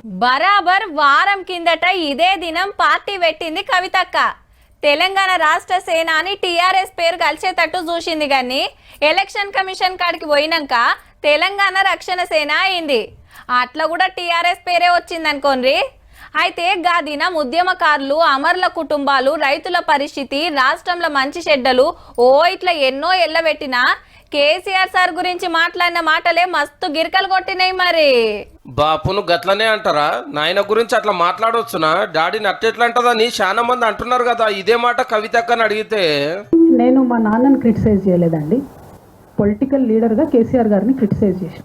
బరాబర్ వారం కిందట ఇదే దినం పార్టీ పెట్టింది కవితక్క. తెలంగాణ రాష్ట్ర సేనాని టీఆర్ఎస్ పేరు కలిసేటట్టు చూసింది కానీ ఎలక్షన్ కమిషన్ కాడికి పోయినాక తెలంగాణ రక్షణ సేన అయింది. అట్లా కూడా టీఆర్ఎస్ పేరే వచ్చింది అనుకోండి. అయితే గా దినం ఉద్యమకారులు, అమరుల కుటుంబాలు, రైతుల పరిస్థితి, రాష్ట్రంలో మంచి చెడ్డలు ఇట్లా ఎన్నో ఎల్లబెట్టినా కేసీఆర్ సార్ గురించి మాట్లాడిన మాటలే మస్తు గిరికలు కొట్టినాయి. మరి బాపును గట్లనే అంటారా? నాయన గురించి అట్లా మాట్లాడవచ్చునా? డాడీని అట్టెట్లా అంటదని చాలా మంది అంటున్నారు కదా. ఇదే మాట కవితక్కని అడిగితే నేను మా నాన్నని క్రిటిసైజ్ చేయలేదండి. పొలిటికల్ లీడర్గా కేసీఆర్ గారిని క్రిటిసైజ్ చేసి,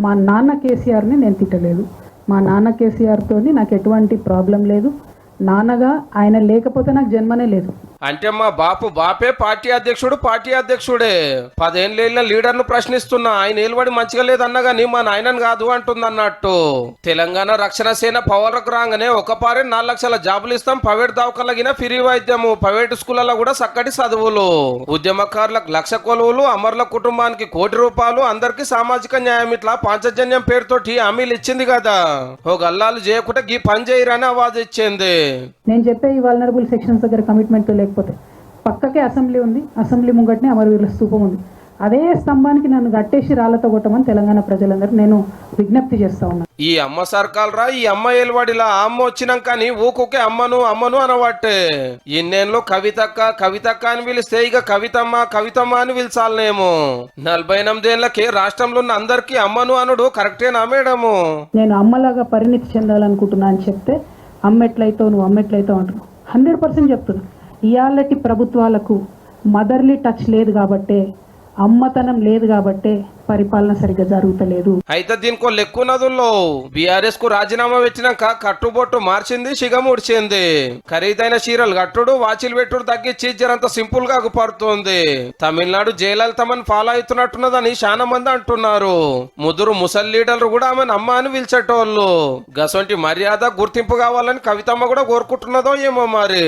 మా నాన్న కేసీఆర్ని నేను తిట్టలేదు. మా నాన్న కేసీఆర్తో నాకు ఎటువంటి ప్రాబ్లం లేదు. నాన్నగా ఆయన లేకపోతే నాకు జన్మనే లేదు. అంటే మా బాపే పార్టీ అధ్యక్షుడే 10 ఏళ్ళ లీడర్ ను ప్రశ్నిస్తున్నా. ఆయన నిలబడి మంచిగా లేదన్నా గానీ మా నాయనని కాదు అంటుంది అన్నట్టు. తెలంగాణ రక్షణ సేన పవర్లకు రాగానే ఒకపారే 4 లక్షల జాబులు ఇస్తాం, ప్రైవేట్ దవాఖానలగిన ఫ్రీ వైద్యము, ప్రైవేట్ స్కూళ్ళలో కూడా చక్కటి చదువులు, ఉద్యమకారులకు 1,00,000 కొలువులు, అమరుల కుటుంబానికి ₹1 కోటి, అందరికి సామాజిక న్యాయం, ఇట్లా పాంచజన్యం పేరుతోటి హామీలు ఇచ్చింది కదా. ఓ గల్లాలు చేయకుండా గీ పని చేయరని ఆవాజ్ ఇచ్చింది. నేను చెప్పే ఈ వల్నరబుల్ సెక్షన్స్ దగ్గర కమిట్మెంట్ లేకపోతే పక్కకే అసెంబ్లీ ఉంది, అసెంబ్లీ ముంగట్నే అమరవీరుల స్తూపం ఉంది. అదే స్తంభానికి నన్ను గట్టేసి రాళ్లతో కొట్టమని తెలంగాణ ప్రజలందరూ నేను విజ్ఞప్తి చేస్తా ఉన్నాను. ఈ అమ్మ సర్కాల్రా, ఈ అమ్మ ఏలువాడిలా అమ్మ వచ్చినాక ఊకుకే అమ్మను అనబట్టే ఇన్నేళ్ళు కవితక్క అని పిలిస్తే ఇక కవితమ్మ అని పిలిచాలనేమో. 48 ఏళ్లకి రాష్ట్రంలో ఉన్న అందరికీ అమ్మను అనుడు కరెక్టేనా మేడము? నేను అమ్మలాగా పరిణితి చెందాలనుకుంటున్నా అని చెప్తే అమ్మెట్లయితావు నువ్వు అమ్మెట్లయితావు అంటున్నావు. 100% చెప్తున్నా. ఇయాలటి ప్రభుత్వాలకు మదర్లీ టచ్ లేదు కాబట్టే, అమ్మతనం లేదు కాబట్టే పరిపాలన సరిగ్గా జరుగుతలేదు. అయితే దీనికో లెక్కున్నదుల్లో బీఆర్ఎస్ కు రాజీనామా పెట్టినాక కట్టుబొట్టు మార్చింది, సిగముడిచింది. ఖరీదైన చీరలు కట్టుడు, వాచిలు పెట్టుడు తగ్గించి జరంత సింపుల్ గా పడుతుంది. తమిళనాడు జయలలితమని ఫాలో అవుతున్నట్టున్నదని చాలా మంది అంటున్నారు. ముసలి లీడర్లు కూడా ఆమెను అమ్మ అని పిలిచేటోళ్ళు. గసొంటి మర్యాద గుర్తింపు కావాలని కవితమ్మ కూడా కోరుకుంటున్నదో ఏమో మరి.